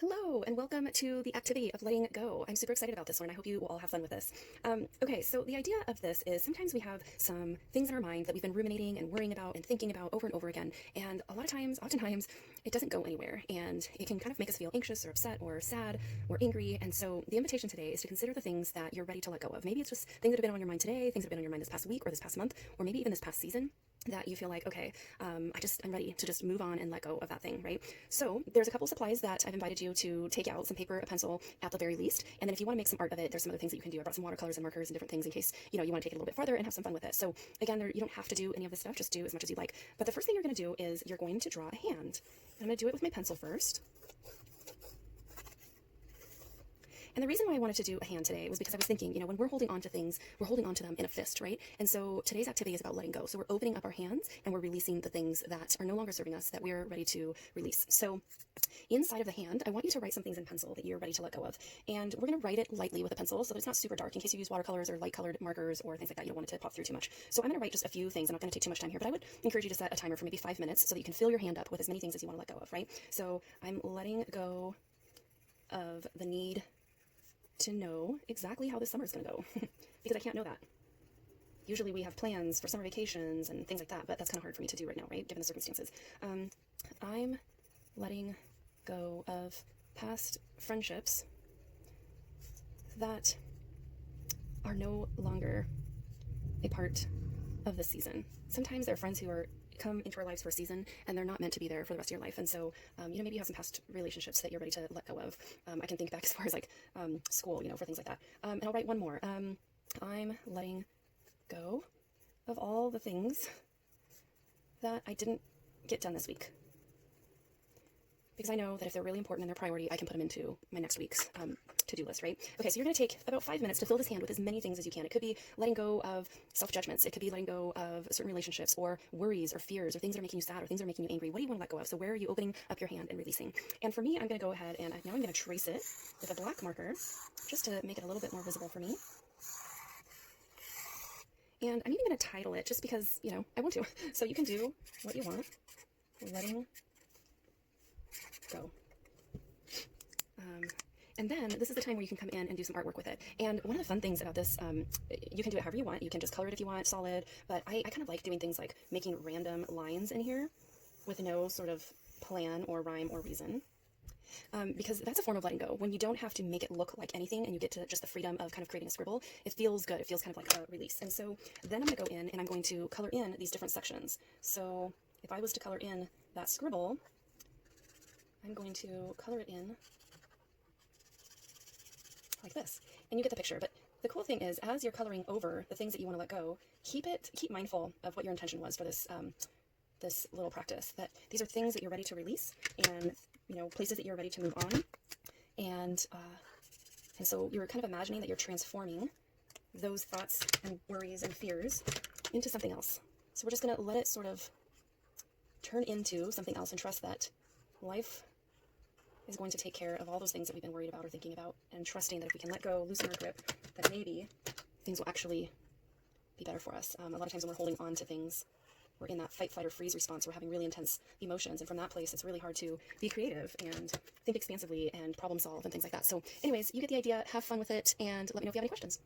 Hello, and welcome to the activity of letting go. I'm super excited about this one, and I hope you will all have fun with this. Okay, so the idea of this is sometimes we have some things in our mind that we've been ruminating and worrying about and thinking about over and over again, and oftentimes, it doesn't go anywhere, and it can kind of make us feel anxious or upset or sad or angry, and so the invitation today is to consider the things that you're ready to let go of. Maybe it's just things that have been on your mind today, things that have been on your mind this past week or this past month, or maybe even this past season, that you feel like, okay, I'm ready to just move on and let go of that thing, right? So there's a couple supplies that I've invited you to take out, some paper, a pencil at the very least, and then if you want to make some art of it, there's some other things that you can do. I brought some watercolors and markers and different things in case, you want to take it a little bit farther and have some fun with it. So again, you don't have to do any of this stuff, just do as much as you like. But the first thing you're going to do is you're going to draw a hand. I'm going to do it with my pencil first. And the reason why I wanted to do a hand today was because I was thinking, when we're holding on to things, we're holding on to them in a fist, right? And so today's activity is about letting go. So we're opening up our hands and we're releasing the things that are no longer serving us, that we're ready to release. So inside of the hand, I want you to write some things in pencil that you're ready to let go of. And we're going to write it lightly with a pencil so that it's not super dark in case you use watercolors or light colored markers or things like that. You don't want it to pop through too much. So I'm going to write just a few things. I'm not going to take too much time here, but I would encourage you to set a timer for maybe 5 minutes so that you can fill your hand up with as many things as you want to let go of, right? So I'm letting go of the need to know exactly how this summer is going to go because I can't know that. Usually we have plans for summer vacations and things like that, but that's kind of hard for me to do right now, right? Given the circumstances. I'm letting go of past friendships that are no longer a part of the season. Sometimes there are friends who come into our lives for a season and they're not meant to be there for the rest of your life. And so, maybe you have some past relationships that you're ready to let go of. I can think back as far as like school, for things like that. And I'll write one more. I'm letting go of all the things that I didn't get done this week. Because I know that if they're really important and they're priority, I can put them into my next week's to-do list, right? Okay, so you're going to take about 5 minutes to fill this hand with as many things as you can. It could be letting go of self-judgments. It could be letting go of certain relationships or worries or fears or things that are making you sad or things that are making you angry. What do you want to let go of? So where are you opening up your hand and releasing? And for me, I'm going to go ahead and now I'm going to trace it with a black marker just to make it a little bit more visible for me. And I'm even going to title it just because, I want to. So you can do what you want. Letting go. And then this is the time where you can come in and do some artwork with it. And one of the fun things about this, you can do it however you want. You can just color it if you want, solid. But I kind of like doing things like making random lines in here with no sort of plan or rhyme or reason. Because that's a form of letting go. When you don't have to make it look like anything and you get to just the freedom of kind of creating a scribble, it feels good. It feels kind of like a release. And so then I'm going to go in and I'm going to color in these different sections. So if I was to color in that scribble, I'm going to color it in like this, and you get the picture. But the cool thing is, as you're coloring over the things that you want to let go, keep mindful of what your intention was for this this little practice. That these are things that you're ready to release, and places that you're ready to move on, and so you're kind of imagining that you're transforming those thoughts and worries and fears into something else. So we're just going to let it sort of turn into something else and trust that life is going to take care of all those things that we've been worried about or thinking about, and trusting that if we can let go, loosen our grip, that maybe things will actually be better for us. A lot of times when we're holding on to things, we're in that fight, flight, or freeze response. We're having really intense emotions, and from that place, it's really hard to be creative and think expansively and problem solve and things like that. So anyways, you get the idea. Have fun with it, and let me know if you have any questions.